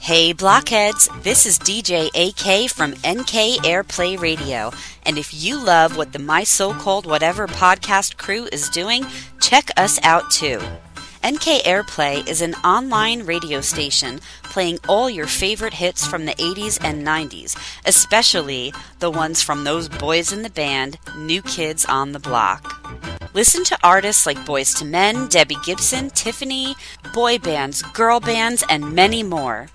Hey Blockheads, this is DJ AK from NK Airplay Radio, and if you love what the My So-Called Whatever podcast crew is doing, check us out too. NK Airplay is an online radio station playing all your favorite hits from the 80s and 90s, especially the ones from those boys in the band, New Kids on the Block. Listen to artists like Boyz II Men, Debbie Gibson, Tiffany, boy bands, girl bands, and many more.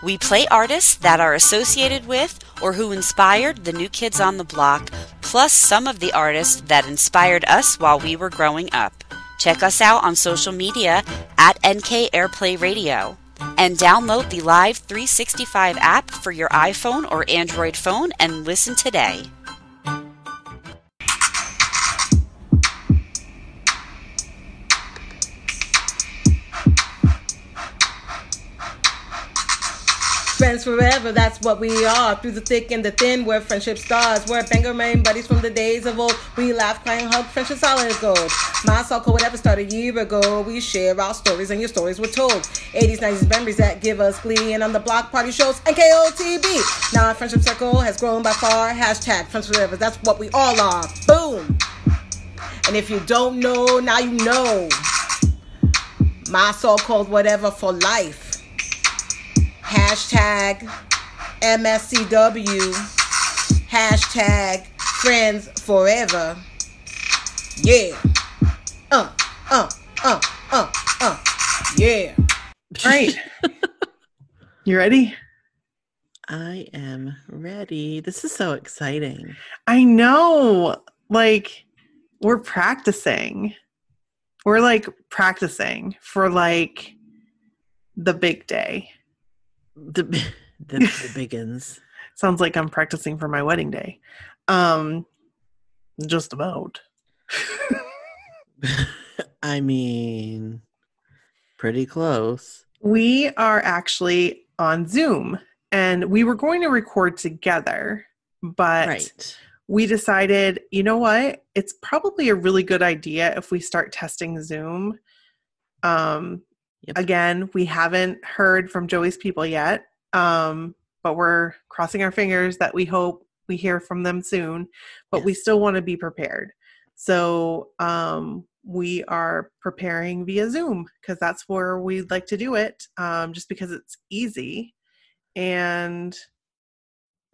We play artists that are associated with or who inspired the New Kids on the Block, plus some of the artists that inspired us while we were growing up. Check us out on social media at NK Airplay Radio. And download the Live 365 app for your iPhone or Android phone and listen today. Friends forever, that's what we are. Through the thick and the thin, we're friendship stars. We're banger main buddies from the days of old. We laugh, cry, and hug, friendship solid as gold. My so-called whatever started a year ago. We share our stories and your stories were told. 80s, 90s memories that give us glee. And on the block party shows, NKOTB. Now our friendship circle has grown by far. Hashtag friends forever, that's what we all are. Boom. And if you don't know, now you know. My so-called whatever for life. Hashtag MSCW. Hashtag friends forever. Yeah. Yeah. All right. You ready? I am ready. This is so exciting. I know. Like, we're practicing. We're like practicing for like the big day. The biggins. Sounds like I'm practicing for my wedding day. Just about. I mean, pretty close. We are actually on Zoom, and we were going to record together, but we decided, you know what? It's probably a really good idea if we start testing Zoom. Again, we haven't heard from Joey's people yet, but we're crossing our fingers that we hope we hear from them soon, but we still want to be prepared. So we are preparing via Zoom because that's where we'd like to do it, just because it's easy. And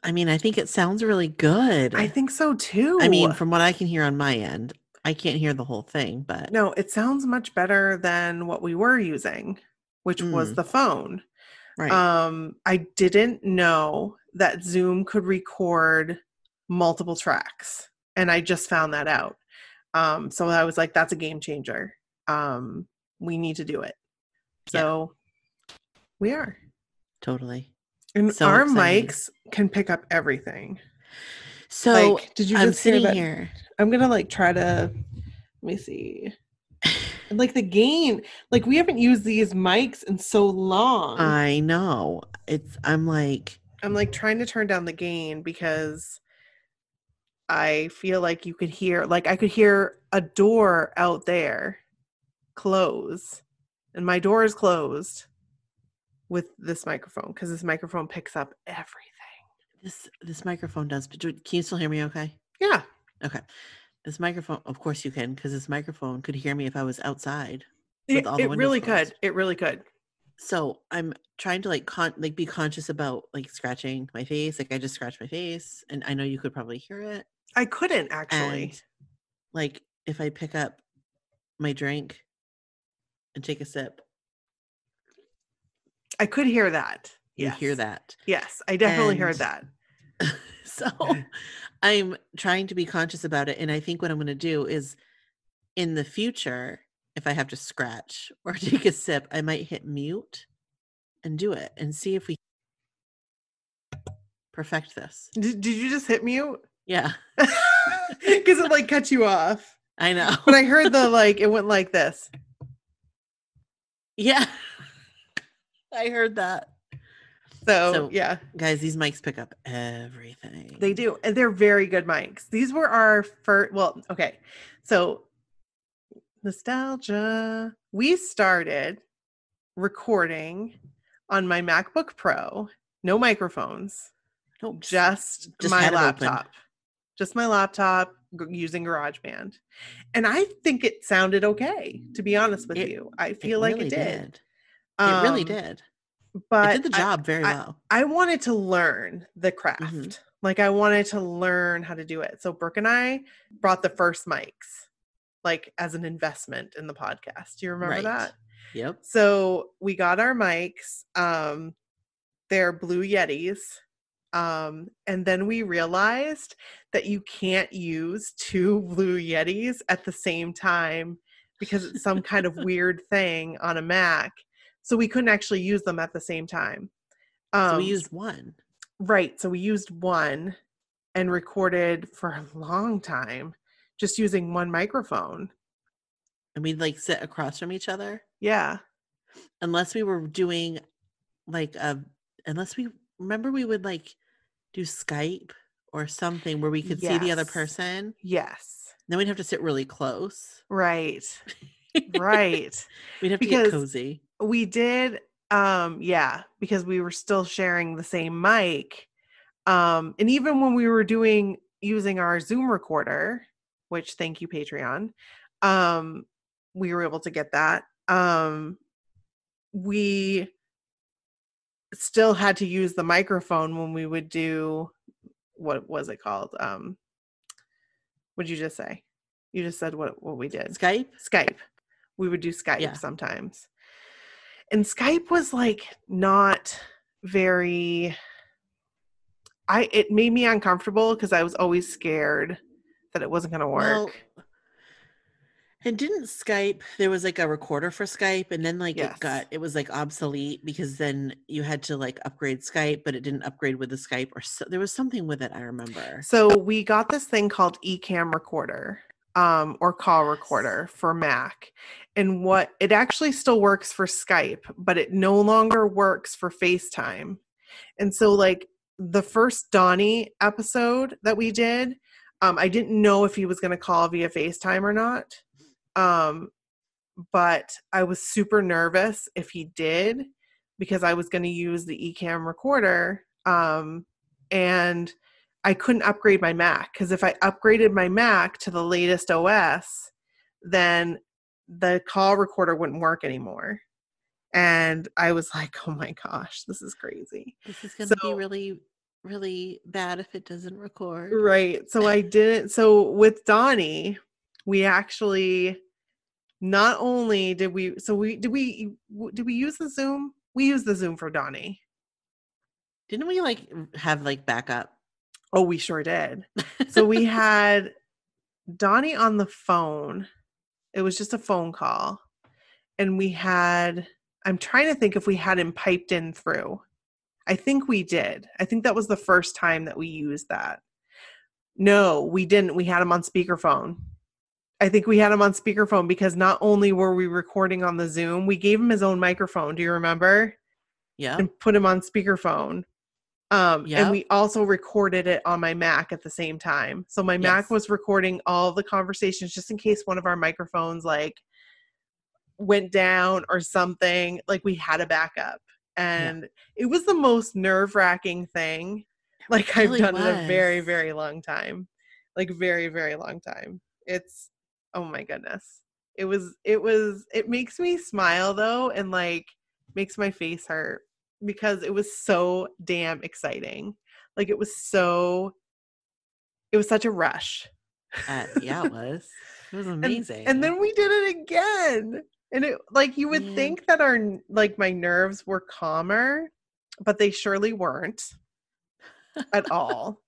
I mean, I think it sounds really good. I think so too. I mean, from what I can hear on my end. I can't hear the whole thing, but no, it sounds much better than what we were using, which was the phone. Right. I didn't know that Zoom could record multiple tracks, and I just found that out. So I was like, that's a game changer. We need to do it. So we are. Totally. And so our mics can pick up everything. So like, did you I'm just hear sitting that? here. I'm going to like try to, let me see. Like the gain, like we haven't used these mics in so long. I know. I'm like trying to turn down the gain because I feel like you could hear, like I could hear a door out there close, and my door is closed with this microphone because this microphone picks up everything. This microphone does. But can you still hear me okay? Yeah. Okay. This microphone, of course you can, because this microphone could hear me if I was outside. It really could. It really could. So I'm trying to be conscious about like scratching my face. Like I just scratched my face, and I know you could probably hear it. I couldn't actually. And, like if I pick up my drink and take a sip, I could hear that. You hear that? Yes, I definitely heard that. So I'm trying to be conscious about it. And I think what I'm going to do is in the future, if I have to scratch or take a sip, I might hit mute and do it and see if we perfect this. Did you just hit mute? Yeah. Because it like cut you off. I know. But I heard it went like this. Yeah. I heard that. So yeah. Guys, these mics pick up everything. They do. And they're very good mics. These were our first, well, okay. So nostalgia. We started recording on my MacBook Pro, no microphones, Nope. just Just my had it open. laptop. Just my laptop using GarageBand. And I think it sounded okay, to be honest with you. I feel like really it did. It really did. But It did the job very well. I wanted to learn the craft. Mm-hmm. Like I wanted to learn how to do it. So Brooke and I brought the first mics, like as an investment in the podcast. Do you remember that? Yep. So we got our mics. They're Blue Yetis. And then we realized that you can't use 2 Blue Yetis at the same time because it's some kind of weird thing on a Mac. So we couldn't actually use them at the same time. So we used one. Right. So we used one and recorded for a long time just using one microphone. And we'd like sit across from each other. Yeah. Unless we were doing like unless we remember we would like do Skype or something where we could see the other person. Yes. Then we'd have to sit really close. Right. Right. We'd have to get cozy. We did, because we were still sharing the same mic. And even when we were using our Zoom recorder, which thank you, Patreon, we were able to get that. We still had to use the microphone when we would do, what was it called? What did you just say? You just said what we did. Skype. We would do Skype sometimes. And Skype was like not very, it made me uncomfortable because I was always scared that it wasn't going to work. Well, and didn't Skype, there was like a recorder for Skype and then like it was like obsolete because then you had to like upgrade Skype, but it didn't upgrade with the Skype there was something with it, I remember. So we got this thing called Ecamm Recorder. Or call recorder for Mac. And it actually still works for Skype, but it no longer works for FaceTime. And so like the first Donnie episode that we did, I didn't know if he was going to call via FaceTime or not. But I was super nervous if he did because I was going to use the Ecamm recorder. And I couldn't upgrade my Mac because if I upgraded my Mac to the latest OS, then the call recorder wouldn't work anymore. And I was like, oh my gosh, this is crazy. This is going to be really, really bad if it doesn't record. Right. So I didn't. So with Donnie, we actually not only did we use the Zoom? We used the Zoom for Donnie. Didn't we like have like backup? Oh, we sure did. So we had Donnie on the phone. It was just a phone call. And I'm trying to think if we had him piped in through. I think we did. I think that was the first time that we used that. No, we didn't. We had him on speakerphone. I think we had him on speakerphone because not only were we recording on the Zoom, we gave him his own microphone. Do you remember? Yeah. And put him on speakerphone. And we also recorded it on my Mac at the same time. So my Mac was recording all the conversations just in case one of our microphones like went down or something. Like we had a backup. And it was the most nerve-wracking thing like I've done in a very, very long time. Like very, very long time. It's, oh my goodness. It makes me smile though and like makes my face hurt. Because it was so damn exciting. Like it was such a rush. Yeah, it was. It was amazing. And then we did it again. And it like you would think that my nerves were calmer, but they surely weren't at all.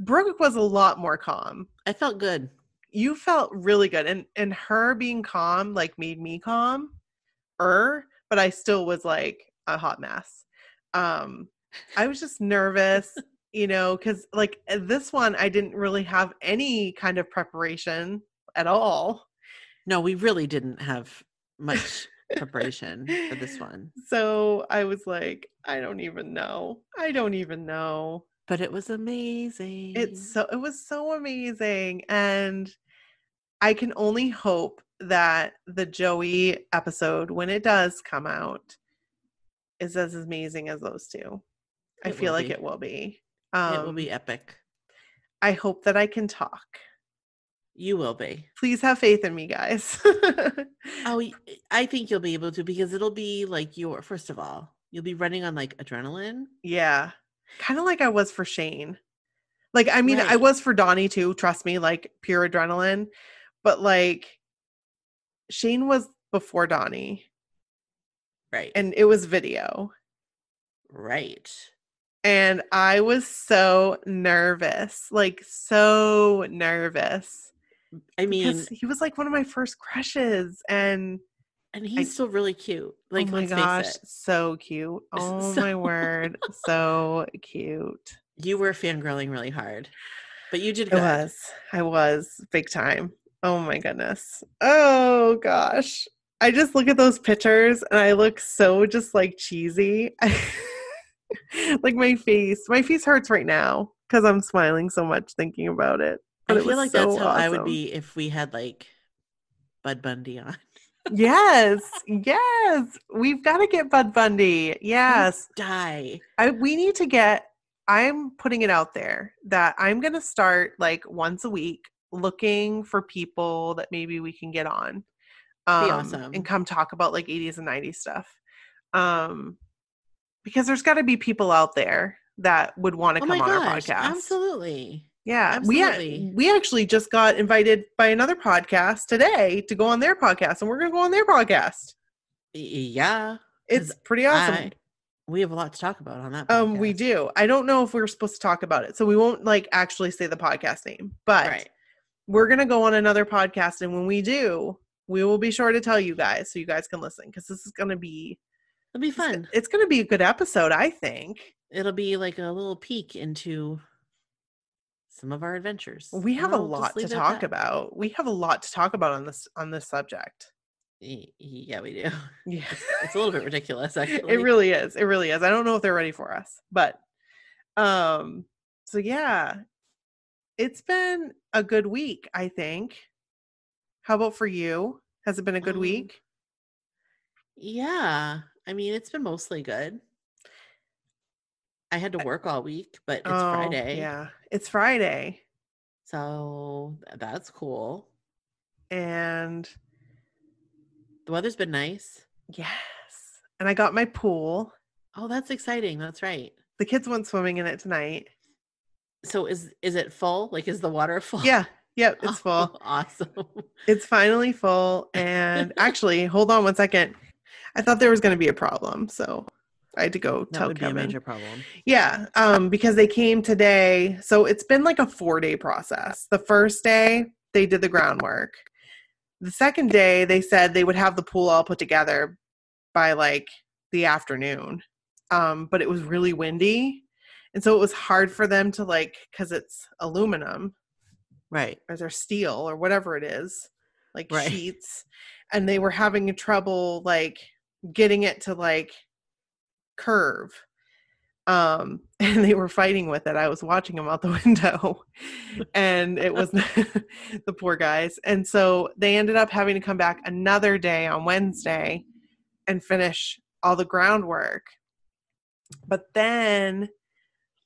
Brooke was a lot more calm. I felt good. You felt really good. And her being calm like made me calm. But I still was like a hot mess. I was just nervous, because like this one, I didn't really have any kind of preparation at all. No, we really didn't have much preparation for this one. So I was like, I don't even know. But it was amazing. It was so amazing. And I can only hope that the Joey episode, when it does come out, is as amazing as those two. I It feel will like be. it will be. It will be epic. I hope that I can talk. You will be. Please have faith in me, guys. Oh, I think you'll be able to, because it'll be like first of all, you'll be running on like adrenaline. Yeah. Kind of like I was for Shane. Like, I mean, I Right. was for Donnie too, trust me, like pure adrenaline. But like Shane was before Donnie. Right. And it was video. Right. And I was so nervous. Like so nervous. I mean, because he was like one of my first crushes. And he's still really cute. Like, oh my let's gosh, face it. so cute. Oh my word. So cute. You were fangirling really hard, but you did good. I was big time. Oh my goodness. Oh gosh. I just look at those pictures and I look so just like cheesy. Like my face hurts right now because I'm smiling so much thinking about it. But I feel like so that's how awesome. I would be if we had like Bud Bundy on. Yes. We've got to get Bud Bundy. Yes. Die. We need to get, I'm putting it out there that I'm going to start like once a week looking for people that maybe we can get on. Be awesome. And come talk about like 80s and 90s stuff. Because there's got to be people out there that would want to come on our podcast. Absolutely. Yeah. Absolutely. We actually just got invited by another podcast today to go on their podcast, and we're going to go on their podcast. Yeah. It's pretty awesome. We have a lot to talk about on that podcast. We do. I don't know if we're supposed to talk about it, so we won't like actually say the podcast name, but we're going to go on another podcast, and when we do, we will be sure to tell you guys so you guys can listen, because this is going to be it'll be fun. It's going to be a good episode, I think. It'll be like a little peek into some of our adventures. We have a lot to talk about. We have a lot to talk about on this subject. Yeah, we do. Yeah. It's a little bit ridiculous, actually. It really is. I don't know if they're ready for us, but so yeah. It's been a good week, I think. How about for you? Has it been a good week? Yeah. I mean, it's been mostly good. I had to work all week, but it's Friday. Yeah, it's Friday. So that's cool. And the weather's been nice. Yes. And I got my pool. Oh, that's exciting. That's right. The kids went swimming in it tonight. So is it full? Like, is the water full? Yeah. Yep, it's full. Awesome. It's finally full. And actually, hold on one second. I thought there was going to be a problem, so I had to go tell Kevin. That would be a major problem. Yeah, because they came today. So it's been like a 4-day process. The first day, they did the groundwork. The second day, they said they would have the pool all put together by like the afternoon. But it was really windy. And so it was hard for them to like, because it's aluminum. Right. Or steel or whatever it is. Like sheets. And they were having trouble like getting it to like curve. And they were fighting with it. I was watching them out the window, and it was the poor guys. And so they ended up having to come back another day on Wednesday and finish all the groundwork. But then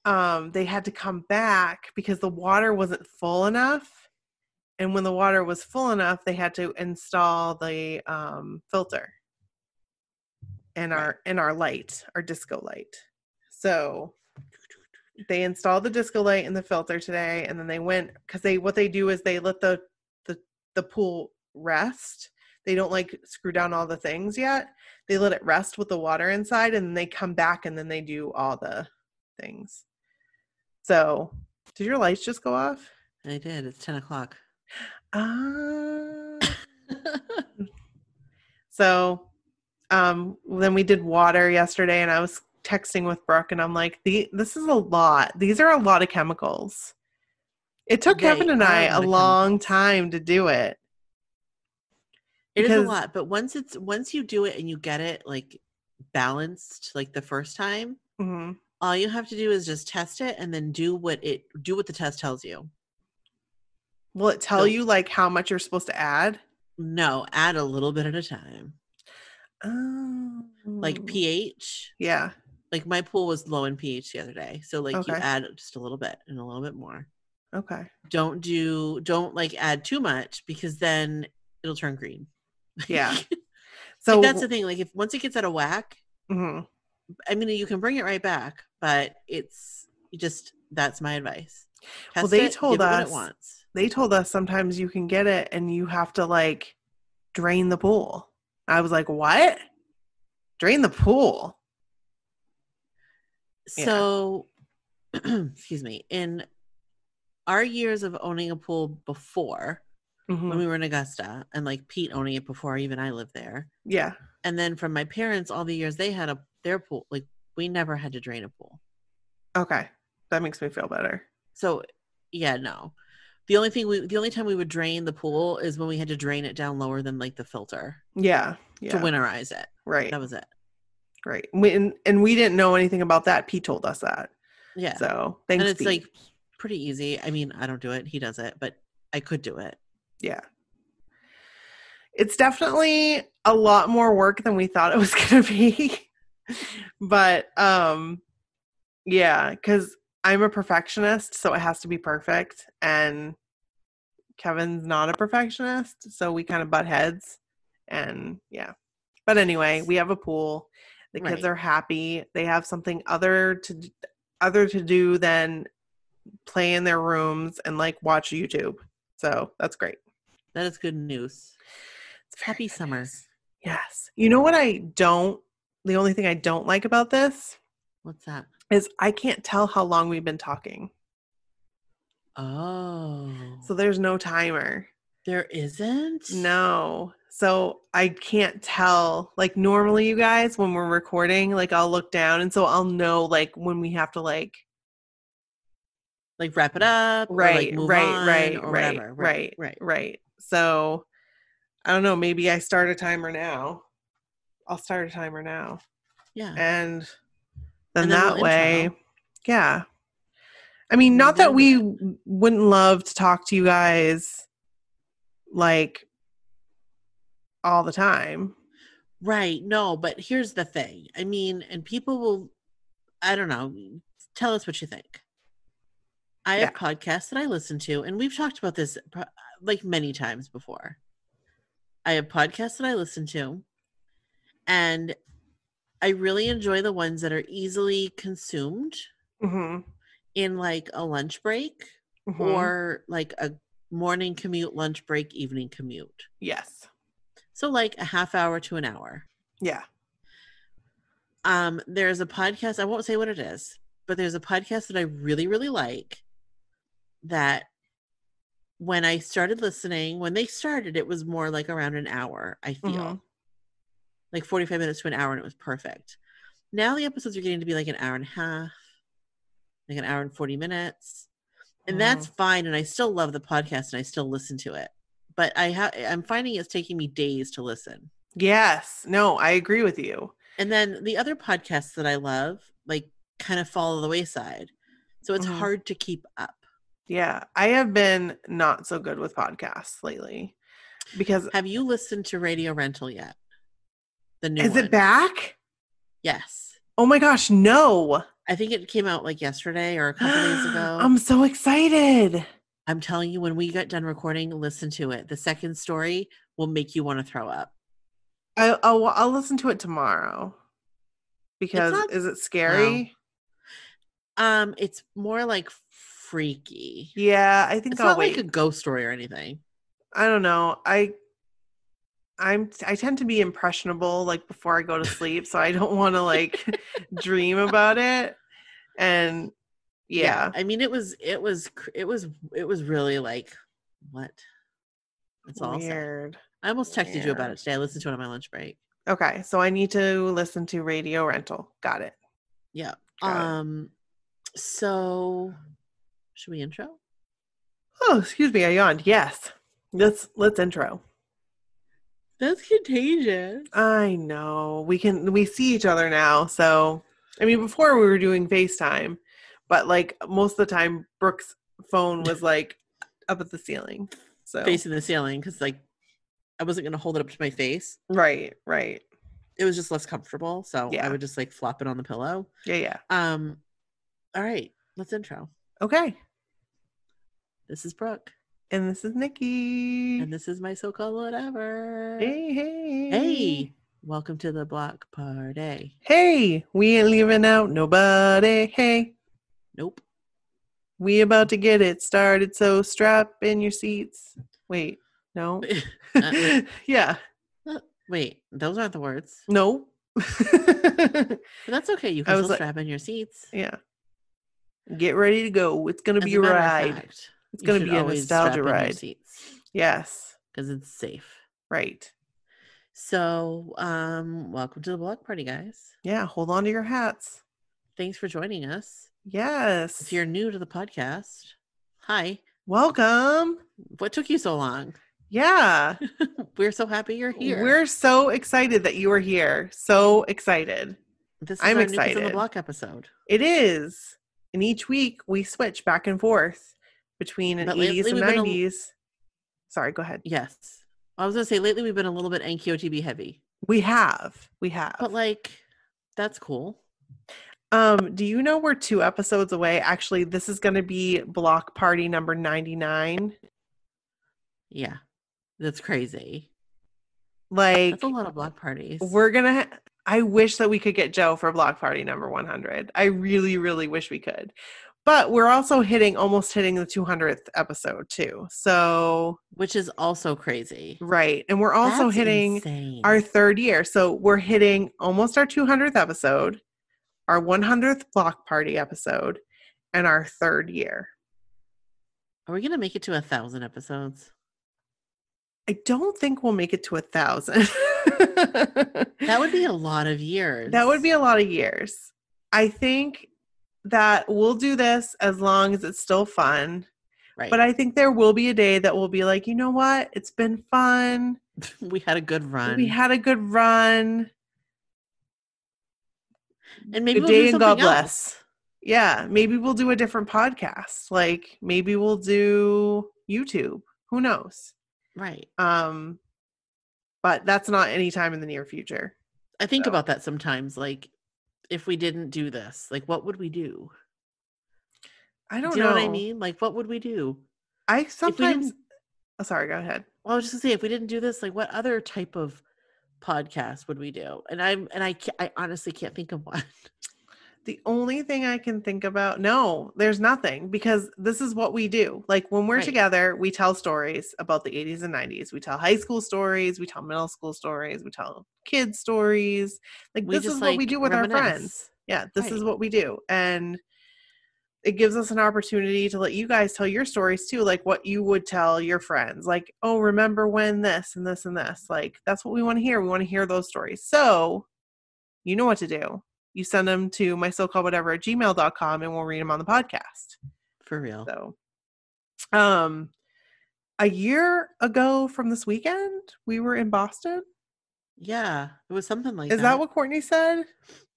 they had to come back because the water wasn't full enough. And when the water was full enough, they had to install the filter and our light, our disco light. So they installed the disco light and the filter today, and then they went, because what they do is they let the pool rest. They don't like screw down all the things yet. They let it rest with the water inside, and then they come back and then they do all the things. So did your lights just go off? I did. It's 10 o'clock. So then we did water yesterday, and I was texting with Brooke, and I'm like, this is a lot. These are a lot of chemicals. It took Kevin and I a long time to do it. It is a lot, but once you do it and you get it like balanced like the first time, all you have to do is just test it and then do what the test tells you. Will it tell you like how much you're supposed to add? No, add a little bit at a time. Oh. like pH. Yeah. Like my pool was low in pH the other day. So like you Okay. add just a little bit and a little bit more. Okay. Don't like add too much because then it'll turn green. Yeah. Like So that's the thing. Like if once it gets out of whack, mhm. I mean you can bring it right back, but it's just that's my advice. Well, Test they it, told give it what it us wants. they told us sometimes you can get it and you have to like drain the pool. I was like, what? Drain the pool? So excuse me. In our years of owning a pool before, Mhm. when we were in Augusta, and like Pete owning it before even I lived there, Yeah. and then from my parents, all the years they had their pool, like we never had to drain a pool. Okay. That makes me feel better. So yeah, no. The only time we would drain the pool is when we had to drain it down lower than like the filter Yeah. to Yeah. winterize it. Right. That was it. Right. And we didn't know anything about that. Pete told us that. Yeah. So thanks, And it's Pete. like pretty easy. I mean, I don't do it. He does it, but I could do it. Yeah. It's definitely a lot more work than we thought it was going to be. But yeah, cuz I'm a perfectionist, so it has to be perfect, and Kevin's not a perfectionist, so we kind of butt heads, and yeah. But anyway, we have a pool. The kids Right. are happy. They have something other to do than play in their rooms and like watch YouTube. So that's great. That is good news. It's very Happy good summer. news. Yes. You know what the only thing I don't like about this What's that? is I can't tell how long we've been talking. Oh. So there's no timer. There isn't? No. So I can't tell. Like normally you guys, when we're recording, like I'll look down and so I'll know like when we have to like wrap it up or like move on or whatever. Right. So I don't know, maybe I start a timer now. I'll start a timer now. Yeah. And then And then that we'll way, intro. yeah. I mean, not that we wouldn't love to talk to you guys like all the time. Right. No, but here's the thing. I mean, and people will, I don't know, tell us what you think. I have podcasts that I listen to, and we've talked about this like many times before. I have podcasts that I listen to, and I really enjoy the ones that are easily consumed in like a lunch break or like a morning commute, lunch break, evening commute. Yes. So like a half hour to an hour. Yeah. There's a podcast, I won't say what it is, but there's a podcast that I really, really like that when I started listening, when they started, it was more like around an hour, I feel. Like 45 minutes to an hour, and it was perfect. Now the episodes are getting to be like an hour and a half, like an hour and 40 minutes. And that's fine. And I still love the podcast and I still listen to it. But I'm finding it's taking me days to listen. Yes. No, I agree with you. And then the other podcasts that I love, like kind of fall to the wayside. So it's hard to keep up. Yeah. I have been not so good with podcasts lately because. Have you listened to Radio Rental yet? The new Is one. it back? Yes. Oh my gosh, no. I think it came out like yesterday or a couple days ago. I'm so excited. I'm telling you, when we get done recording, listen to it. The second story will make you want to throw up. I'll listen to it tomorrow. Because is it scary? Well, it's more like freaky. Yeah, I think it's I'll not wait. like a ghost story or anything. I don't know. I tend to be impressionable like before I go to sleep, so I don't want to like dream about it. And yeah, I mean, it was really like, what? That's all. Weird. I almost texted you about it today. I listened to it on my lunch break. Okay, so I need to listen to Radio Rental. Got it. Yeah. Got it. So should we intro? Oh, excuse me, I yawned. Yes. Let's intro. That's contagious. I know. We see each other now. So, I mean, before we were doing FaceTime, but like most of the time Brooke's phone was like up at the ceiling. So facing the ceiling because like I wasn't going to hold it up to my face. Right. It was just less comfortable. So I Yeah. would just like flop it on the pillow. Yeah. All right, let's intro. Okay. This is Brooke. And this is Nikki. And this is my so-called whatever. Hey. Hey, welcome to the block party. Hey, we ain't leaving out nobody. Hey. Nope. We about to get it started, so strap in your seats. Wait, no. Yeah. Wait, those aren't the words. No. But that's okay. You can still strap in your seats. Yeah. Get ready to go. It's going to be a matter of ride. fact, It's going to be a always nostalgia strap in your ride. seats. Yes. Because it's safe. Right. So, welcome to the block party, guys. Yeah, hold on to your hats. Thanks for joining us. Yes. If you're new to the podcast, hi. Welcome. What took you so long? Yeah. We're so happy you're here. We're so excited that you are here. So excited. This is I'm our excited. New Kids on the Block episode. It is. And each week we switch back and forth between an 80s and 90s. Sorry, go ahead. Yes. I was going to say, lately we've been a little bit NQOTB heavy. We have. But like, that's cool. Do you know we're 2 episodes away? Actually, this is going to be block party number 99. Yeah. That's crazy. Like, that's a lot of block parties. We're going to I wish that we could get Joe for block party number 100. I really, really wish we could. But we're also almost hitting the 200th episode too. So, which is also crazy. Right. And we're also hitting our 3rd year. So, we're hitting almost our 200th episode, our 100th block party episode, and our 3rd year. Are we going to make it to 1,000 episodes? I don't think we'll make it to 1,000. That would be a lot of years. That would be a lot of years. I think that we'll do this as long as it's still fun. Right. But I think there will be a day that we'll be like, you know what? It's been fun. We had a good run. And maybe good day and God bless. Yeah. Maybe we'll do a different podcast. Like maybe we'll do YouTube. Who knows? Right. But that's not anytime in the near future. I think about that sometimes. Like, if we didn't do this, like, what would we do? I don't know. Do you know what I mean? Like, what would we do? I sometimes. Oh, sorry. Go ahead. Well, I was just gonna say, if we didn't do this, like, what other type of podcast would we do? And I honestly can't think of one. The only thing I can think about, no, there's nothing, because this is what we do. Like when we're together, we tell stories about the 80s and 90s. We tell high school stories. We tell middle school stories. We tell kids stories. Like this is what we do with our friends. Yeah, this is what we do. And it gives us an opportunity to let you guys tell your stories too, like what you would tell your friends. Like, oh, remember when this and this and this. Like, that's what we want to hear. We want to hear those stories. So you know what to do. You send them to mysocalledwhatever@gmail.com and we'll read them on the podcast. For real. So, a year ago from this weekend, we were in Boston. Yeah, it was something like that. Is that what Courtney said?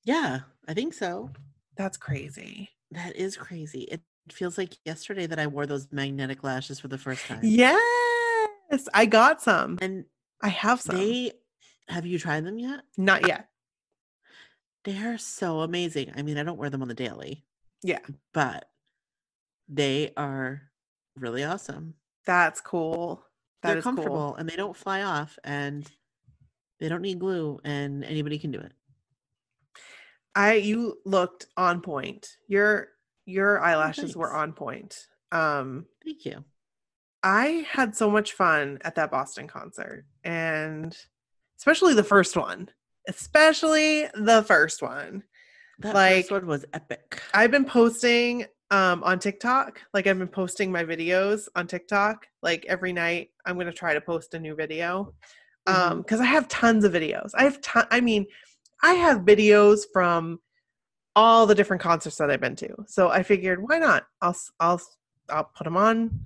Yeah, I think so. That's crazy. That is crazy. It feels like yesterday that I wore those magnetic lashes for the first time. Yes, I got some. And I have some. Have you tried them yet? Not yet. They're so amazing. I mean, I don't wear them on the daily. Yeah. But they are really awesome. That's cool. They're comfortable and they don't fly off and they don't need glue and anybody can do it. You looked on point. Your eyelashes were on point. Thank you. I had so much fun at that Boston concert, and especially the first one. That first one was epic. I've been posting on TikTok. Like I've been posting my videos on TikTok. Like every night I'm going to try to post a new video. Because I have tons of videos. I have videos from all the different concerts that I've been to. So I figured, why not? I'll put them on.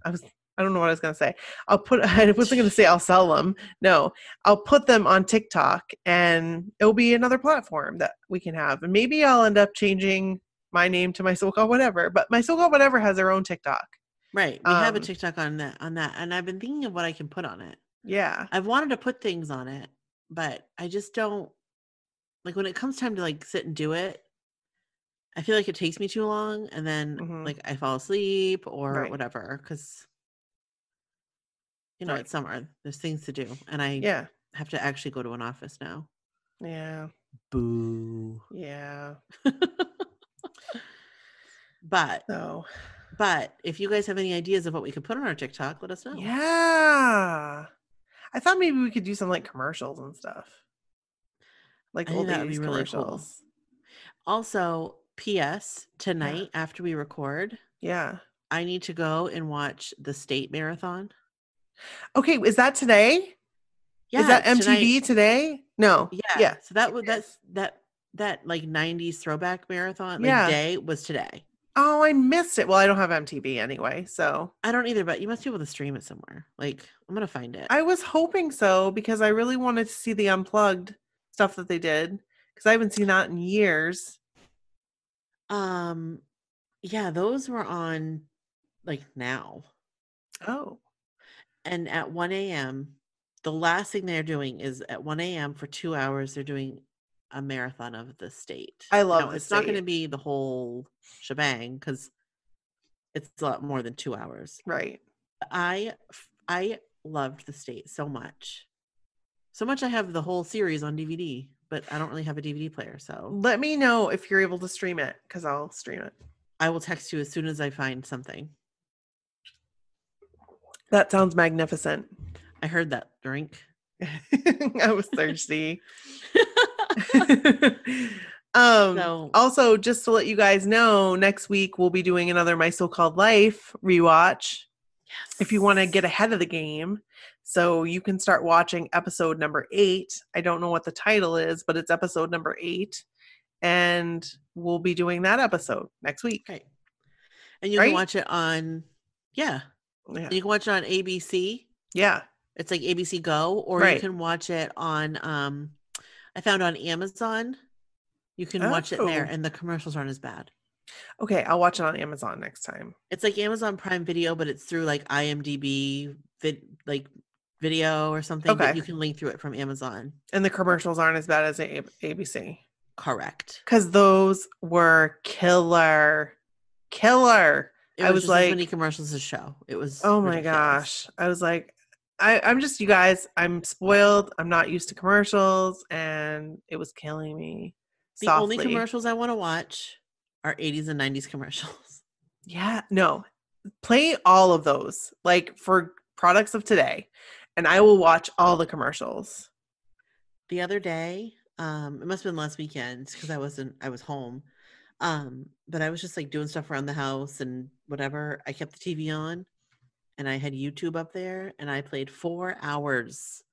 I don't know what I was going to say. I wasn't going to say I'll sell them. No, I'll put them on TikTok and it'll be another platform that we can have. And maybe I'll end up changing my name to My So-Called Whatever, but My So-Called Whatever has their own TikTok. Right. We have a TikTok on that. And I've been thinking of what I can put on it. Yeah. I've wanted to put things on it, but I just don't like when it comes time to like sit and do it, I feel like it takes me too long, and then like I fall asleep or whatever, because it's summer. There's things to do, and I have to actually go to an office now. Yeah. Boo. Yeah. But if you guys have any ideas of what we could put on our TikTok, let us know. Yeah. I thought maybe we could do some like commercials and stuff. Like old 80s commercials. Really cool. Also, P.S. tonight after we record, I need to go and watch the state marathon. Okay, is that today? Yeah, is that MTV today? No. Yeah. So that like 90s throwback marathon day was today. Oh, I missed it. Well, I don't have MTV anyway, so I don't either. But you must be able to stream it somewhere. Like, I'm gonna find it. I was hoping so because I really wanted to see the unplugged stuff that they did because I haven't seen that in years. Yeah, those were on like now. Oh. And at 1 a.m., the last thing they're doing is at 1 a.m. for 2 hours, they're doing a marathon of the state. I love it's not going to be the whole shebang because it's a lot more than 2 hours. Right. I loved the state so much. So much I have the whole series on DVD, but I don't really have a DVD player. So let me know if you're able to stream it because I'll stream it. I will text you as soon as I find something. That sounds magnificent. I heard that drink. I was thirsty. Also, just to let you guys know, next week we'll be doing another My So-Called Life rewatch. Yes. If you want to get ahead of the game. So you can start watching episode number 8. I don't know what the title is, but it's episode number 8. And we'll be doing that episode next week. Right. And you can watch it on, you can watch it on ABC. Yeah. It's like ABC Go, or you can watch it on, I found on Amazon. You can watch it there, and the commercials aren't as bad. Okay, I'll watch it on Amazon next time. It's like Amazon Prime Video, but it's through like IMDb video or something. Okay. But you can link through it from Amazon. And the commercials aren't as bad as ABC. Correct. Because those were killer. I was like, as many commercials as show. It was. Oh my gosh! I was like, I'm just, you guys. I'm spoiled. I'm not used to commercials, and it was killing me. The only commercials I want to watch are 80s and 90s commercials. Yeah, no, play all of those like for products of today, and I will watch all the commercials. The other day, it must have been last weekend because I was home. But I was just like doing stuff around the house and whatever. I kept the TV on and I had YouTube up there and I played 4 hours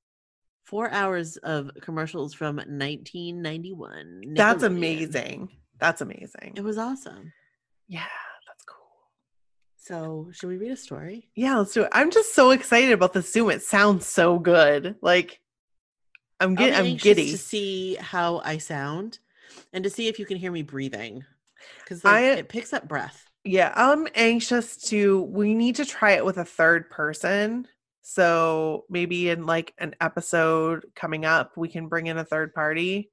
of commercials from 1991. That's amazing. It was awesome. Yeah, that's cool. So should we read a story? Yeah, let's do it. I'm just so excited about the Zoom. It sounds so good. Like I'm giddy to see how I sound and to see if you can hear me breathing. Because it picks up breath. Yeah, I'm anxious we need to try it with a third person. So maybe in like an episode coming up, we can bring in a third party.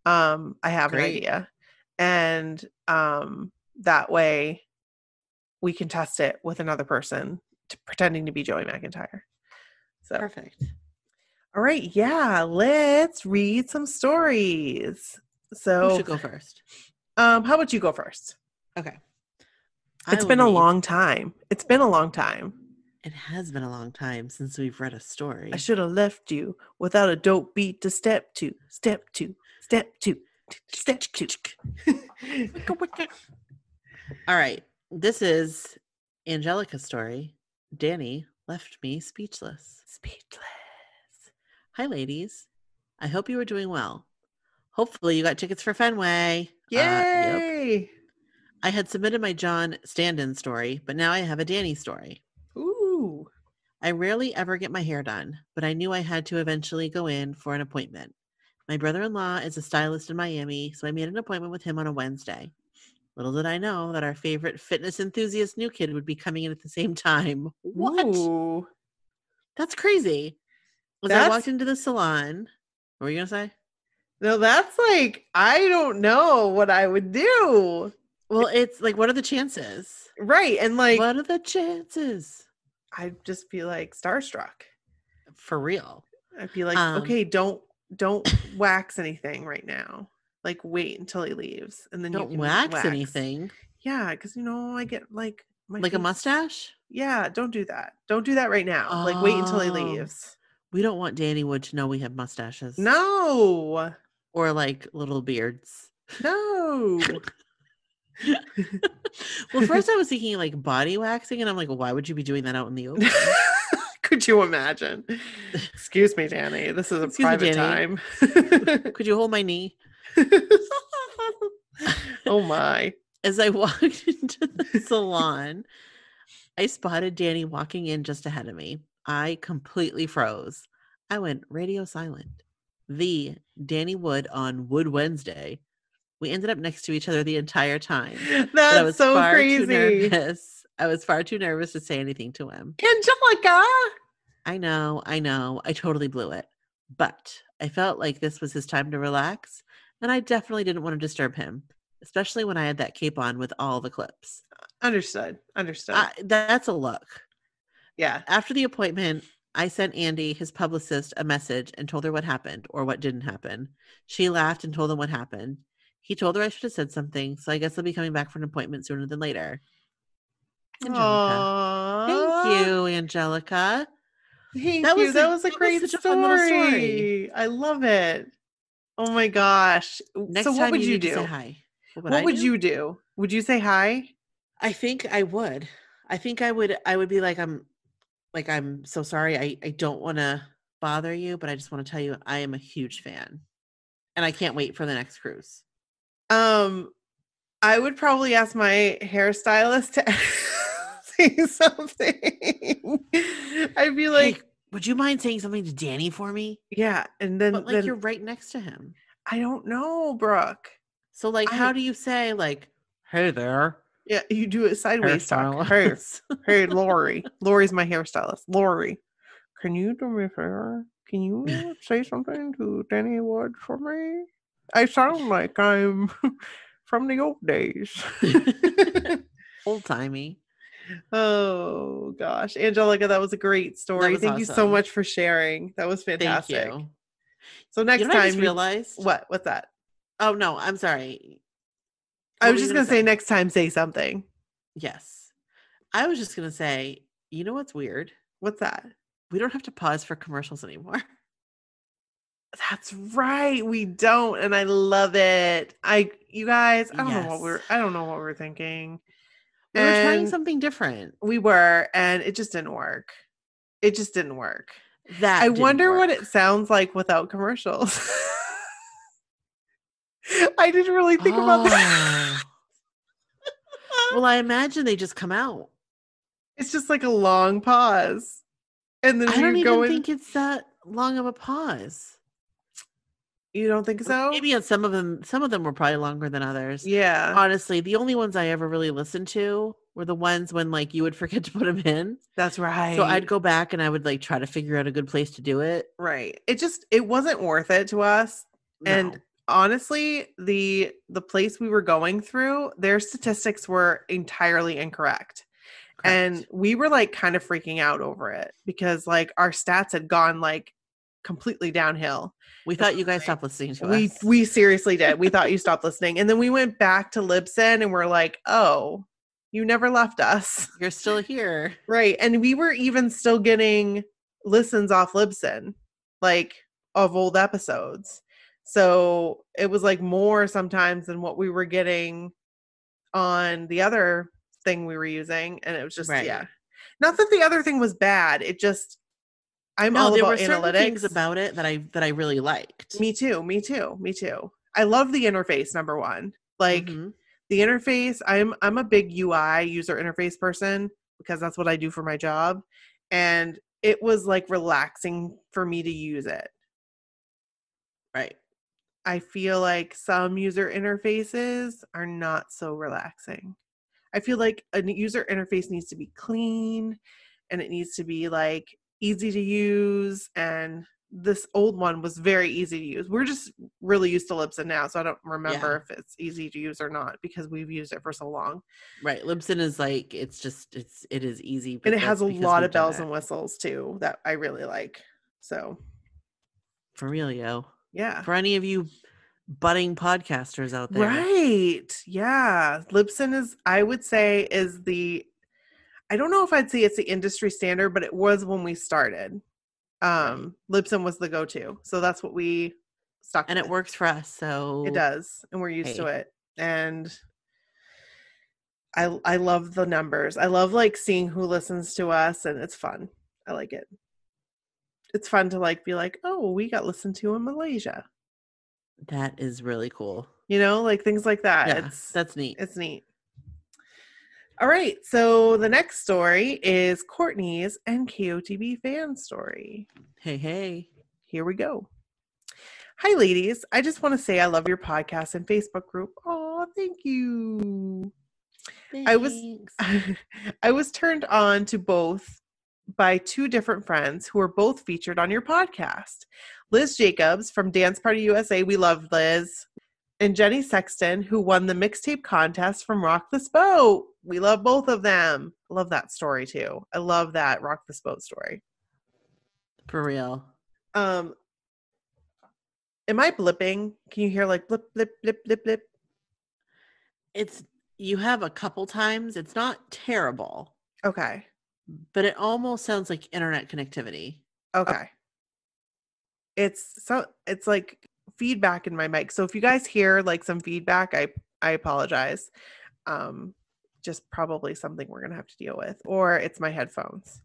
I have an idea. And that way we can test it with another person pretending to be Joey McIntyre. So perfect. All right. Yeah, let's read some stories. So who should go first? How about you go first? Okay. It's been a long time. It has been a long time since we've read a story. I should have left you without a dope beat to step to. All right. This is Angelica's story. Danny left me speechless. Hi, ladies. I hope you are doing well. Hopefully you got tickets for Fenway. Yay! Yep. I had submitted my John stand-in story, but now I have a Danny story. Ooh. I rarely ever get my hair done, but I knew I had to eventually go in for an appointment. My brother-in-law is a stylist in Miami, so I made an appointment with him on a Wednesday. Little did I know that our favorite fitness enthusiast new kid would be coming in at the same time. What? Ooh. That's crazy. I walked into the salon, what were you going to say? No, that's like, I don't know what I would do. Well, it's like, what are the chances? Right. And like, What are the chances? I'd just be like starstruck. For real. I'd be like, okay, don't wax anything right now. Like, wait until he leaves, and then you Don't can wax anything. Yeah, because I get like my Like a face- mustache? Yeah, don't do that. Don't do that right now. Like, wait until he Oh. leaves. We don't want Danny Wood to know we have mustaches. No, Or like little beards. no. Well, first I was thinking like body waxing, and I'm like, why would you be doing that out in the open? Could you imagine? Excuse me, Danny. This is a Excuse me, private Danny. time. Could you hold my knee? Oh my. As I walked into the salon, I spotted Danny walking in just ahead of me. I completely froze. I went radio silent. The Danny Wood on Wood Wednesday. We ended up next to each other the entire time. But I was That's so far crazy. too nervous. I was far too nervous to say anything to him. Angelica. I know. I totally blew it. But I felt like this was his time to relax, and I definitely didn't want to disturb him, especially when I had that cape on with all the clips. Understood. That's a look. Yeah. After the appointment, I sent Andy, his publicist, a message and told her what happened or what didn't happen. She laughed and told him what happened. He told her I should have said something, so I guess I'll be coming back for an appointment sooner than later. Angelica. Aww. Thank you, Angelica. That was a great such a fun little story. I love it. Oh my gosh. Next So what time would you need to do? say hi. What would you do? Would you say hi? I think I would. I would be like, I'm so sorry. I don't want to bother you, but I just want to tell you I am a huge fan. And I can't wait for the next cruise. I would probably ask my hairstylist to say something. I'd be like, hey, would you mind saying something to Danny for me? Yeah, and then But like you're right next to him. I don't know, Brooke. So like, how do you say like, hey there? Yeah, you do it sideways talk. Hey, Hairstylist. hey, Lori. Lori's my hairstylist. Lori, can you do me a favor? Can you say something to Danny Wood for me? I sound like I'm from the old days. Old timey. Oh gosh, Angelica, that was a great story. was Thank you so awesome. much for sharing. That was fantastic. Thank you. So next You know what I time, just realized? what's that? Oh no, I'm sorry. I What was were you just gonna say say next time, say something. Yes. I was just gonna say, you know what's weird? What's that? We don't have to pause for commercials anymore. That's right. We don't, and I love it. You guys, I don't know what we're thinking. We were trying something different. We were, and it just didn't work. It just didn't work. I wonder what it sounds like without commercials. I didn't really think about that. Well, I imagine they just come out. It's just like a long pause. And then I don't even think it's that long of a pause. You don't think so? Maybe on some of them were probably longer than others. Yeah. Honestly, the only ones I ever really listened to were the ones when like you would forget to put them in. That's right. So I'd go back and I would like try to figure out a good place to do it. Right. It wasn't worth it to us. No. And honestly, the place we were going through, their statistics were entirely incorrect. Correct. And we were like kind of freaking out over it because like our stats had gone like completely downhill. We thought you guys stopped listening to us. We seriously did. We thought you stopped listening. And then we went back to Libsyn and we're like, oh, you never left us. You're still here. Right. And we were even still getting listens off Libsyn, like of old episodes. So it was like more sometimes than what we were getting on the other thing we were using. And it was just, yeah. Not that the other thing was bad. It just, there were certain things about it that I really liked. Me too. I love the interface, number one. Like the interface, I'm a big UI, user interface person, because that's what I do for my job. And it was like relaxing for me to use it. Right. I feel like some user interfaces are not so relaxing. I feel like a user interface needs to be clean and it needs to be like easy to use, and this old one was very easy to use. We're just really used to Libsyn now, so I don't remember if it's easy to use or not because we've used it for so long. Right. Libsyn is like, it is easy. But And it has a lot of bells and and whistles too that I really like. So. For real, yo. Yeah. For any of you budding podcasters out there. Right. Yeah. Libsyn is, I would say, is I don't know if I'd say it's the industry standard, but it was when we started. Right. Libsyn was the go-to. So that's what we stuck And with. it works for us. So it does. And we're used to it. And I love the numbers. I love like seeing who listens to us, and it's fun. I like it. It's fun to like be like, oh, we got listened to in Malaysia. That is really cool. You know, like things like that. Yeah, that's neat. It's neat. All right. So the next story is Courtney's NKOTB fan story. Hey. Here we go. Hi, ladies. I just want to say I love your podcast and Facebook group. Oh, thank you. Thanks. I was turned on to both by two different friends who were both featured on your podcast. Liz Jacobs from Dance Party USA. We love Liz. And Jenny Sexton, who won the mixtape contest from Rock This Boat. We love both of them. I love that story too. I love that Rock This Boat story. For real. Am I blipping? Can you hear like blip, blip, blip, blip, blip? You have a couple times. It's not terrible. Okay. But it almost sounds like internet connectivity. Okay. It's like feedback in my mic. So if you guys hear like some feedback, I apologize. Just probably something we're gonna have to deal with, or it's my headphones.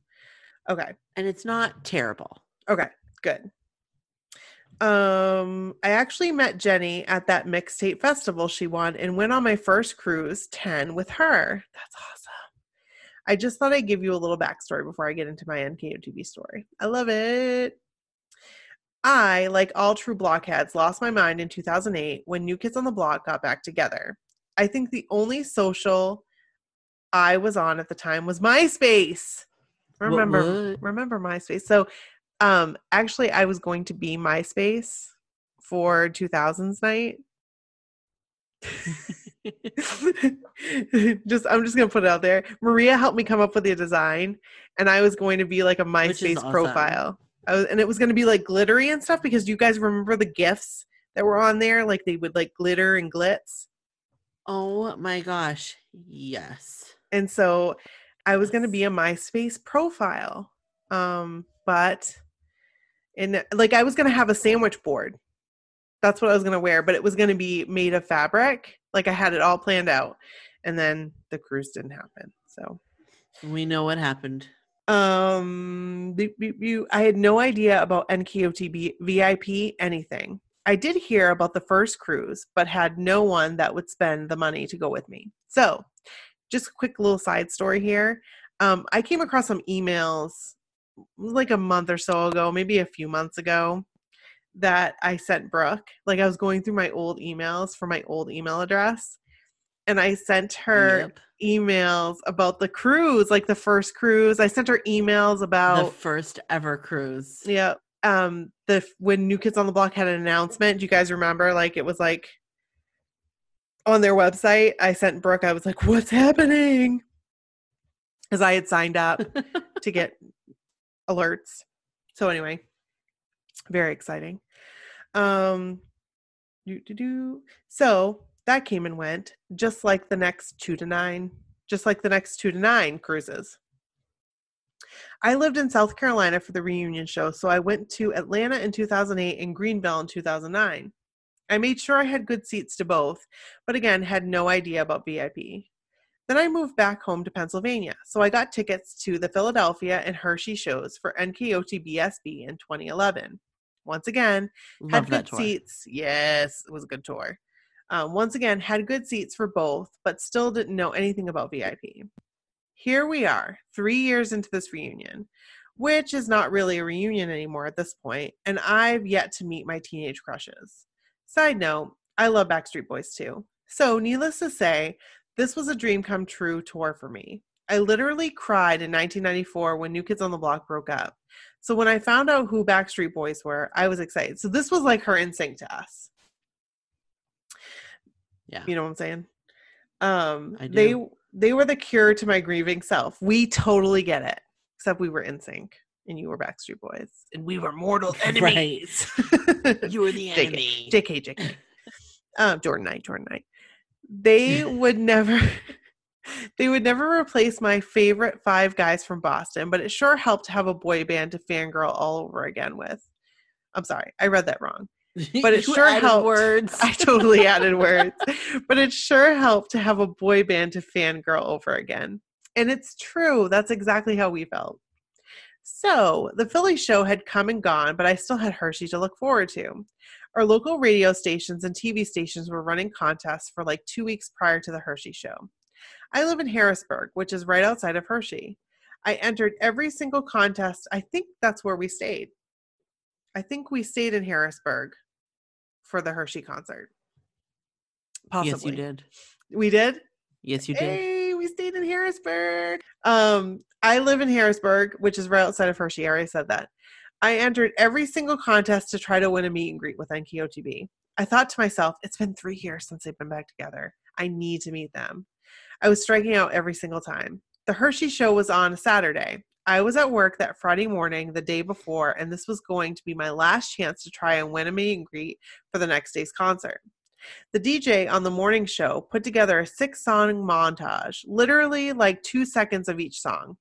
Okay. And it's not terrible. Okay, good. I actually met Jenny at that mixtape festival she won and went on my first cruise 10 with her. That's awesome. I just thought I'd give you a little backstory before I get into my NKOTB story. I love it. I, like all true blockheads, lost my mind in 2008 when New Kids on the Block got back together. I think the only social I was on at the time was MySpace. Remember MySpace. So actually I was going to be MySpace for 2000s night. I'm just gonna put it out there. Maria helped me come up with the design, and I was going to be like a MySpace awesome. profile. And it was going to be like glittery and stuff, because you guys remember the GIFs that were on there, like they would like glitter and glitz. Oh my gosh, yes. And so I was going to be a MySpace profile, but like I was going to have a sandwich board. That's what I was going to wear, but it was going to be made of fabric. Like I had it all planned out, and then the cruise didn't happen. So we know what happened. I had no idea about NKOTB VIP anything. I did hear about the first cruise, but had no one that would spend the money to go with me. So just a quick little side story here. I came across some emails like a month or so ago, maybe a few months ago, that I sent Brooke. Like I was going through my old emails for my old email address, and I sent her emails about the cruise, like the first cruise. I sent her emails about the first ever cruise. Yeah. When New Kids on the Block had an announcement, do you guys remember? Like it was like on their website. I sent Brooke, I was like, what's happening? Because I had signed up to get alerts. So anyway, very exciting. So that came and went, just like the next 2 to 9 cruises. I lived in South Carolina for the reunion show, so I went to Atlanta in 2008 and Greenville in 2009. I made sure I had good seats to both, but again, had no idea about VIP. Then I moved back home to Pennsylvania, so I got tickets to the Philadelphia and Hershey shows for NKOTB-SB in 2011. Once again, had good seats. Yes, it was a good tour. Once again, had good seats for both, but still didn't know anything about VIP. Here we are, 3 years into this reunion, which is not really a reunion anymore at this point, and I've yet to meet my teenage crushes. Side note, I love Backstreet Boys too. So needless to say, this was a dream come true tour for me. I literally cried in 1994 when New Kids on the Block broke up. So when I found out who Backstreet Boys were, I was excited. So this was like her NSYNC to us. Yeah. You know what I'm saying? I do. They were the cure to my grieving self. We totally get it. Except we were NSYNC and you were Backstreet Boys. And we were mortal enemies. You were the enemy. JK. Jordan Knight. They would never replace my favorite 5 guys from Boston, but it sure helped to have a boy band to fangirl all over again with. I'm sorry, I read that wrong. But it sure helped. Words. I totally added words. But it sure helped to have a boy band to fangirl over again. And it's true. That's exactly how we felt. So the Philly show had come and gone, but I still had Hershey to look forward to. Our local radio stations and TV stations were running contests for like 2 weeks prior to the Hershey show. I live in Harrisburg, which is right outside of Hershey. I entered every single contest. I think that's where we stayed. I think we stayed in Harrisburg for the Hershey concert. Possibly. Yes, you did. We did? Yes, you did. Hey, we stayed in Harrisburg. I live in Harrisburg, which is right outside of Hershey. I already said that. I entered every single contest to try to win a meet and greet with NKOTB. I thought to myself, it's been 3 years since they've been back together. I need to meet them. I was striking out every single time. The Hershey show was on a Saturday. I was at work that Friday morning, the day before, and this was going to be my last chance to try and win a meet and greet for the next day's concert. The DJ on the morning show put together a 6-song montage, literally like 2 seconds of each song.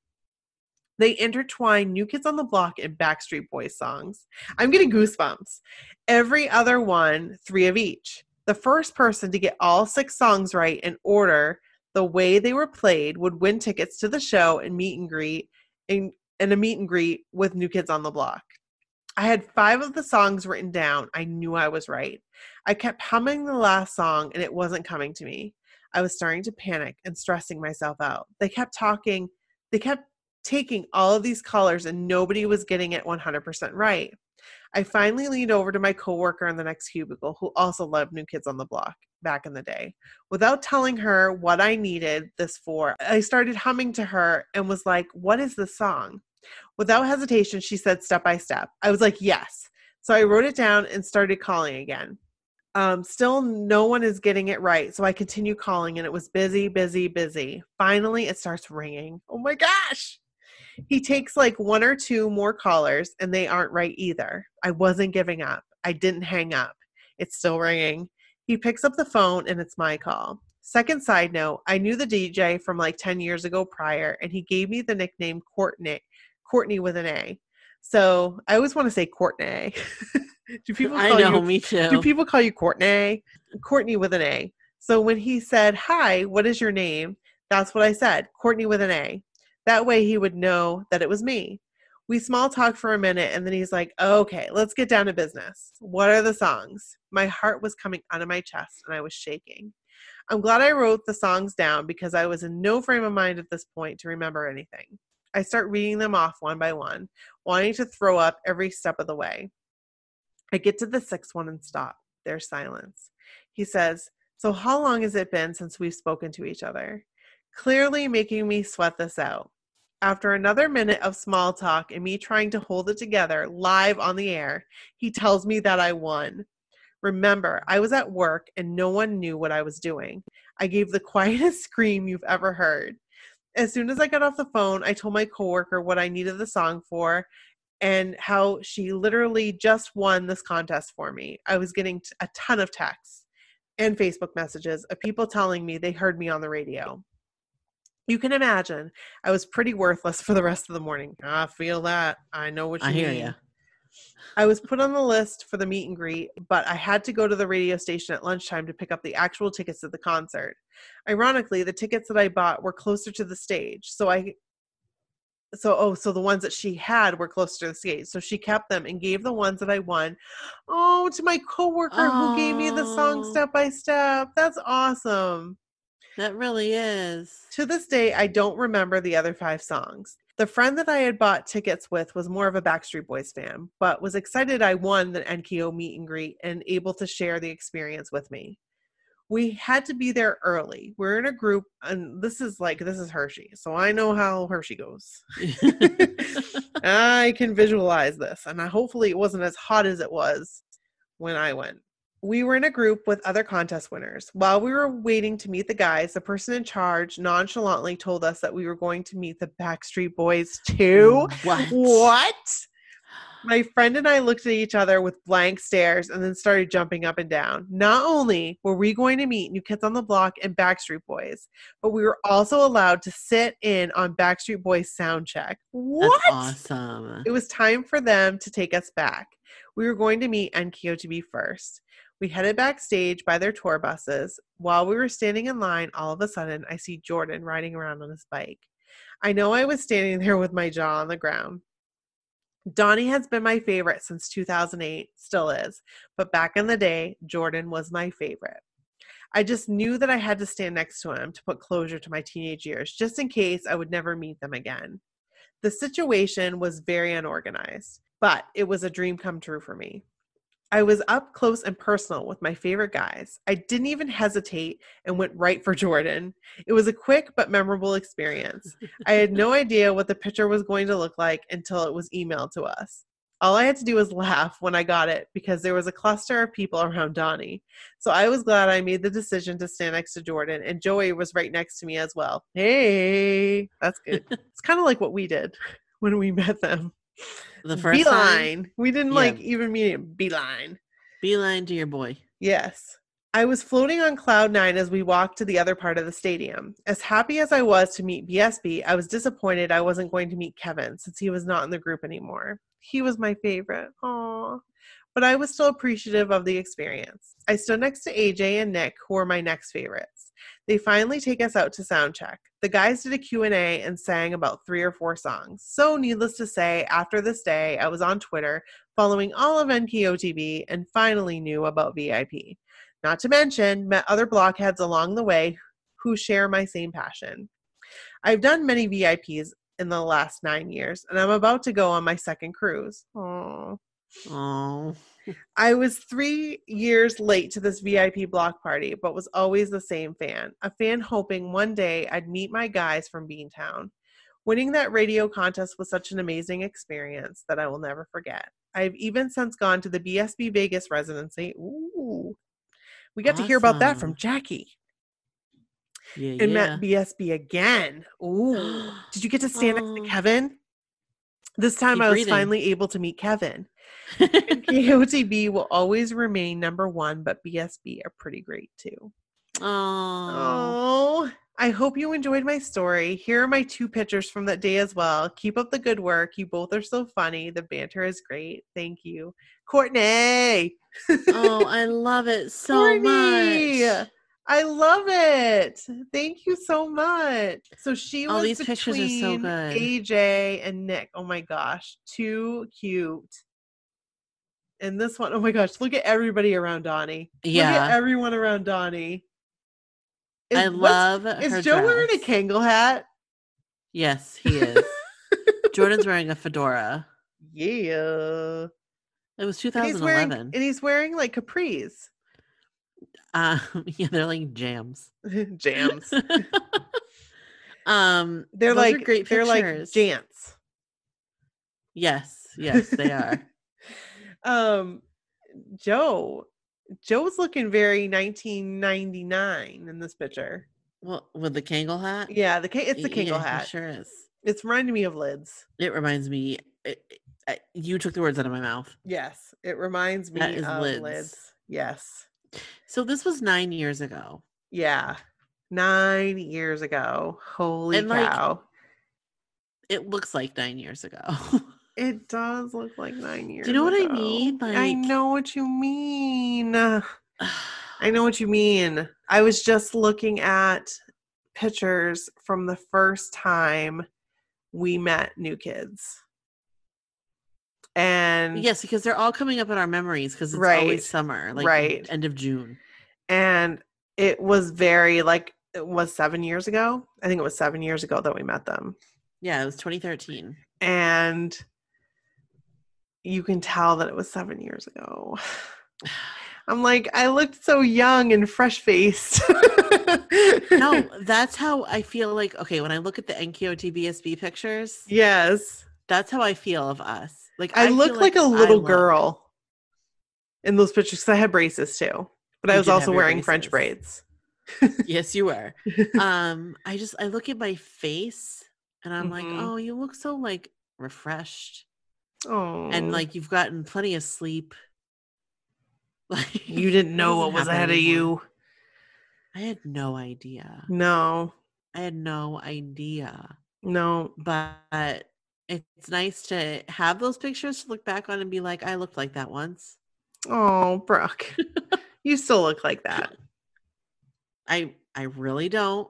They intertwined New Kids on the Block and Backstreet Boys songs. I'm getting goosebumps. Every other one, 3 of each. The first person to get all 6 songs right in order the way they were played would win tickets to the show and meet and greet and a meet and greet with New Kids on the Block. I had 5 of the songs written down. I knew I was right. I kept humming the last song and it wasn't coming to me. I was starting to panic and stressing myself out. They kept taking all of these callers and nobody was getting it 100% right. I finally leaned over to my coworker in the next cubicle who also loved New Kids on the Block back in the day. Without telling her what I needed this for, I started humming to her and was like, what is this song? Without hesitation, she said Step by Step. I was like, yes. So I wrote it down and started calling again. Still no one is getting it right. So I continue calling and it was busy. Finally, it starts ringing. Oh my gosh. He takes like 1 or 2 more callers and they aren't right either. I wasn't giving up. I didn't hang up. It's still ringing. He picks up the phone and it's my call. Second side note, I knew the DJ from like 10 years ago prior and he gave me the nickname Courtney with an A. So I always want to say Courtney. Do people call me too. Do people call you Courtney? Courtney with an A. So when he said, hi, what is your name? That's what I said. Courtney with an A. That way he would know that it was me. We small talk for a minute and then he's like, okay, let's get down to business. What are the songs? My heart was coming out of my chest and I was shaking. I'm glad I wrote the songs down because I was in no frame of mind at this point to remember anything. I start reading them off one by one, wanting to throw up every step of the way. I get to the 6th one and stop. There's silence. He says, so how long has it been since we've spoken to each other? Clearly making me sweat this out. After another minute of small talk and me trying to hold it together live on the air, he tells me that I won. Remember, I was at work and no one knew what I was doing. I gave the quietest scream you've ever heard. As soon as I got off the phone, I told my coworker what I needed the song for and how she literally just won this contest for me. I was getting a ton of texts and Facebook messages of people telling me they heard me on the radio. You can imagine I was pretty worthless for the rest of the morning. I feel that. I know what you mean. I hear you. I was put on the list for the meet and greet, but I had to go to the radio station at lunchtime to pick up the actual tickets to the concert. Ironically, the tickets that I bought were closer to the stage. So the ones that she had were closer to the stage. So she kept them and gave the ones that I won, to my coworker who gave me the song Step by Step. That's awesome. That really is. To this day, I don't remember the other 5 songs. The friend that I had bought tickets with was more of a Backstreet Boys fan, but was excited I won the NKO meet and greet and able to share the experience with me. We had to be there early. We're in a group, and this is Hershey, so I know how Hershey goes. I can visualize this, and hopefully it wasn't as hot as it was when I went. We were in a group with other contest winners. While we were waiting to meet the guys, the person in charge nonchalantly told us that we were going to meet the Backstreet Boys too. What? My friend and I looked at each other with blank stares and then started jumping up and down. Not only were we going to meet New Kids on the Block and Backstreet Boys, but we were also allowed to sit in on Backstreet Boys sound check. What? That's awesome. It was time for them to take us back. We were going to meet NKOTB first. We headed backstage by their tour buses. While we were standing in line, all of a sudden, I see Jordan riding around on his bike. I know I was standing there with my jaw on the ground. Donnie has been my favorite since 2008, still is, but back in the day, Jordan was my favorite. I just knew that I had to stand next to him to put closure to my teenage years, just in case I would never meet them again. The situation was very unorganized, but it was a dream come true for me. I was up close and personal with my favorite guys. I didn't even hesitate and went right for Jordan. It was a quick but memorable experience. I had no idea what the picture was going to look like until it was emailed to us. All I had to do was laugh when I got it because there was a cluster of people around Donnie. So I was glad I made the decision to stand next to Jordan, and Joey was right next to me as well. Hey, that's good. It's kind of like what we did when we met them. The first Beeline. time? We didn't even meet him. Beeline. Beeline to your boy. Yes. I was floating on cloud 9 as we walked to the other part of the stadium. As happy as I was to meet BSB, I was disappointed I wasn't going to meet Kevin since he was not in the group anymore. He was my favorite. Aww. But I was still appreciative of the experience. I stood next to AJ and Nick, who were my next favorites. They finally take us out to sound check. The guys did a Q&A and sang about 3 or 4 songs. So needless to say, after this day, I was on Twitter following all of NKOTB and finally knew about VIP. Not to mention, met other blockheads along the way who share my same passion. I've done many VIPs in the last 9 years, and I'm about to go on my second cruise. Aww. Oh. I was 3 years late to this VIP block party, but was always the same fan. A fan hoping one day I'd meet my guys from Beantown. Winning that radio contest was such an amazing experience that I will never forget. I've even since gone to the BSB Vegas residency. Ooh. We got to hear about that from Jackie. And met BSB again. Ooh. Did you get to stand next to Kevin? This time I was finally able to meet Kevin. KOTB will always remain number 1, but BSB are pretty great too. Oh, I hope you enjoyed my story. Here are my 2 pictures from that day as well. Keep up the good work. You both are so funny. The banter is great. Thank you. Courtney. Oh, I love it so Courtney. much. I love it. Thank you so much. So she was these pictures are so good. AJ and Nick. Oh my gosh. Too cute. And this one, oh my gosh, look at everybody around Donnie. Yeah. Look at everyone around Donnie. I love her Is Joe dress. wearing a Kangol hat? Yes, he is. Jordan's wearing a fedora. Yeah. It was 2011. And he's wearing like capris. Yeah, they're like jams. Jams. They're like great pictures. They're like jants. Yes, they are. Joe's looking very 1999 in this picture. Well, with the Kangol hat? Yeah, it's the Kangol hat. It sure is. It's reminding me of Lids. It reminds me. You took the words out of my mouth. Yes, it reminds me of Lids. Yes. So this was 9 years ago. Yeah, 9 years ago. Holy cow! It looks like 9 years ago. It does look like 9 years. Do you know what I mean? I know what you mean. I know what you mean. I was just looking at pictures from the first time we met New Kids. And yes, because they're all coming up in our memories because it's always summer, like end of June. And it was it was 7 years ago. I think it was 7 years ago that we met them. Yeah, it was 2013. And you can tell that it was 7 years ago. I'm like, I looked so young and fresh faced. No, that's how I feel like, okay, when I look at the NKOT BSB pictures, Yes. that's how I feel of us. Like, I I feel look like a I little look. girl in those pictures because I had braces too. But I You was did also have your wearing French braces. braids. Yes, you were. I look at my face and I'm like, Mhm. oh, you look so like refreshed. Oh. And like you've gotten plenty of sleep. Like You didn't that know doesn't what was happen ahead of anymore. you. I had no idea. No. I had no idea. No. But it's nice to have those pictures to look back on and be like, I looked like that once. Oh, Brooke. You still look like that. I really don't.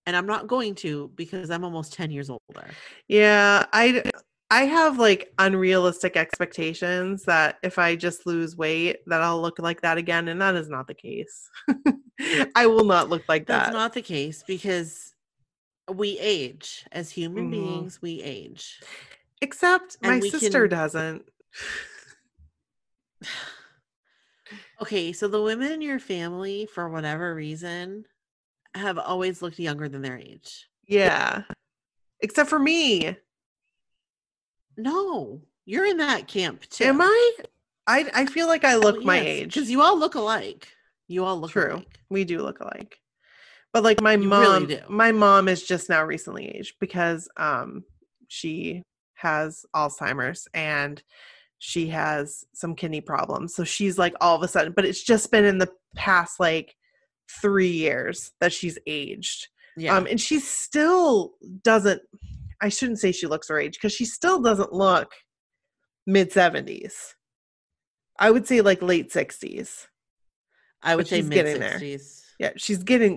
And I'm not going to because I'm almost 10 years older. Yeah, I have like unrealistic expectations that if I just lose weight that I'll look like that again, and that is not the case. I will not look like That's that. not the case because we age. As human Mhm. beings, we age. Except my And we sister can doesn't. Okay, so the women in your family, for whatever reason, have always looked younger than their age. Yeah. Except for me. No, you're in that camp too. Am I? I feel like I look my age. Because you all look alike. You all look True. alike. We do look alike. But like my You mom, really do. my mom is just now recently aged because she has Alzheimer's and she has some kidney problems. So she's like all of a sudden, but it's just been in the past like 3 years that she's aged. Yeah. And she still doesn't, I shouldn't say she looks her age because she still doesn't look mid 70s. I would say like late 60s. I would But say she's mid getting there. 60s. Yeah, she's getting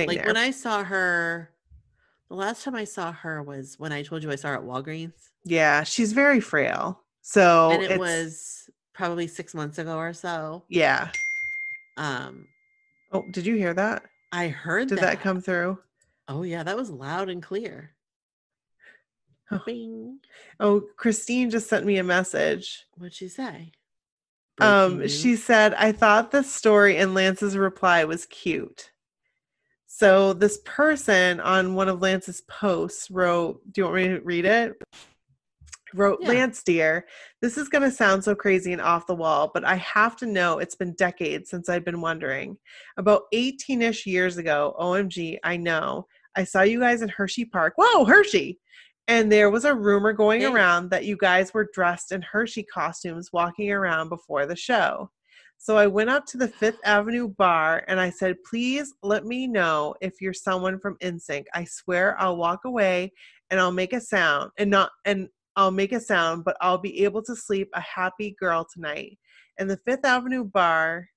Like there. when I saw her, the last time I saw her was when I told you I saw her at Walgreens. Yeah, she's very frail. So And it was probably 6 months ago or so. Yeah. Um, Oh, did you hear that? I heard Did that come through? Oh yeah, that was loud and clear. Oh. Bing. Oh, Christine just sent me a message. What'd she say? She said, I thought the story in Lance's reply was cute. So this person on one of Lance's posts wrote, do you want me to read it? Wrote, Lance, dear, this is going to sound so crazy and off the wall, but I have to know it's been decades since I've been wondering. About 18-ish years ago, OMG, I know, I saw you guys in Hershey Park. Whoa, Hershey! And there was a rumor going around that you guys were dressed in Hershey costumes walking around before the show. So I went up to the Fifth Avenue bar and I said, please let me know if you're someone from NSYNC. I swear I'll walk away and I'll make a sound I'll make a sound, but I'll be able to sleep a happy girl tonight. In the Fifth Avenue bar,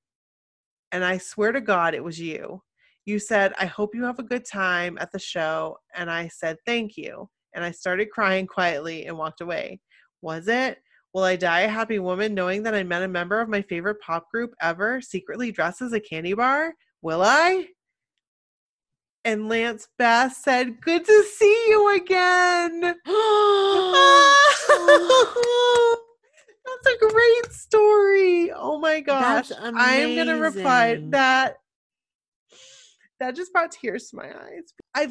and I swear to God it was you. You said, I hope you have a good time at the show. And I said, thank you. And I started crying quietly and walked away. Was it? Will I die a happy woman knowing that I met a member of my favorite pop group ever secretly dressed as a candy bar? Will I? And Lance Bass said, good to see you again. That's a great story. Oh my gosh. I'm going to reply that. That just brought tears to my eyes. I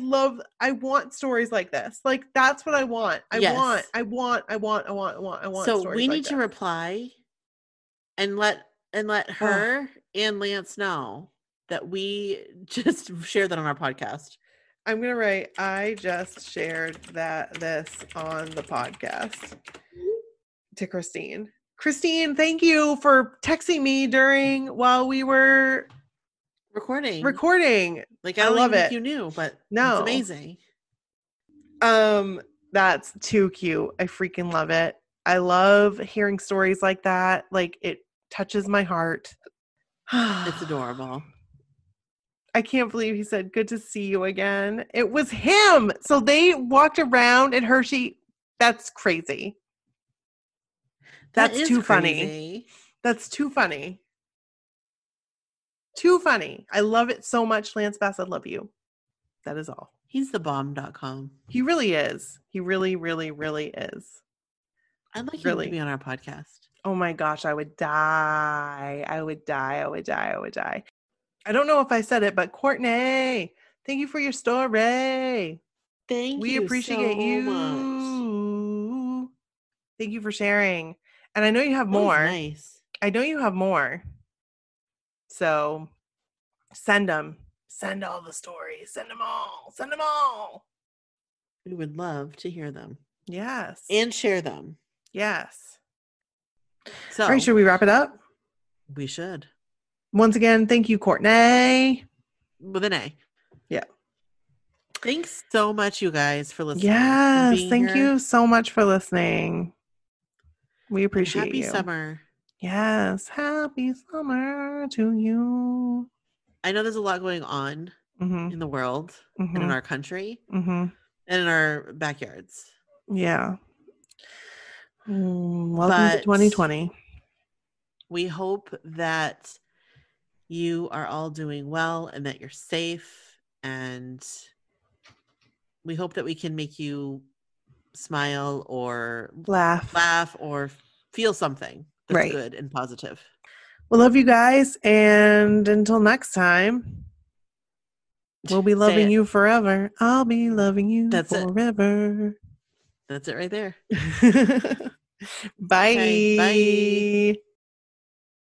want stories like this. Like, that's what I want. I want So stories we need like to reply and let her and Lance know that we just shared that on our podcast. I'm going to write, I just shared this on the podcast to Christine. Christine, thank you for texting me while we were recording. Like, I love it. You knew, but no, it's amazing. That's too cute. I freaking love it. I love hearing stories like that. Like, it touches my heart. It's adorable. I can't believe he said, good to see you again. It was him. So they walked around at Hershey. That's crazy. That's too funny. That's too funny. Too funny. I love it so much. Lance Bass, I love you. That is all. He's the bomb.com. He really is. He really, really, really is. I'd like Really. him to be on our podcast. Oh my gosh, I would die. I would die. I would die. I would die. I don't know if I said it, but Courtney, thank you for your story. Thank We you appreciate so you. much. Thank you for sharing. And I know you have That was more. nice. I know you have more. So send them. Send all the stories. Send them all. Send them all. We would love to hear them Yes. and share them. Yes. So, All right, should we wrap it up? we should. Once again, thank you, Courtney. With an A. Yeah. Thanks so much, you guys, for listening. Yes. being Thank here. you so much for listening. We And appreciate happy you. summer. Yes. Happy summer to you. I know there's a lot going on Mm-hmm. in the world and in Mm-hmm. our country Mm-hmm. and in our backyards. Yeah. Welcome to But 2020. we hope that you are all doing well and that you're safe. And we hope that we can make you smile or laugh or feel something that's Right. good and positive. We love you guys. And until next time, we'll be loving you forever. I'll be loving you forever. That's it right there. Bye. Okay, bye.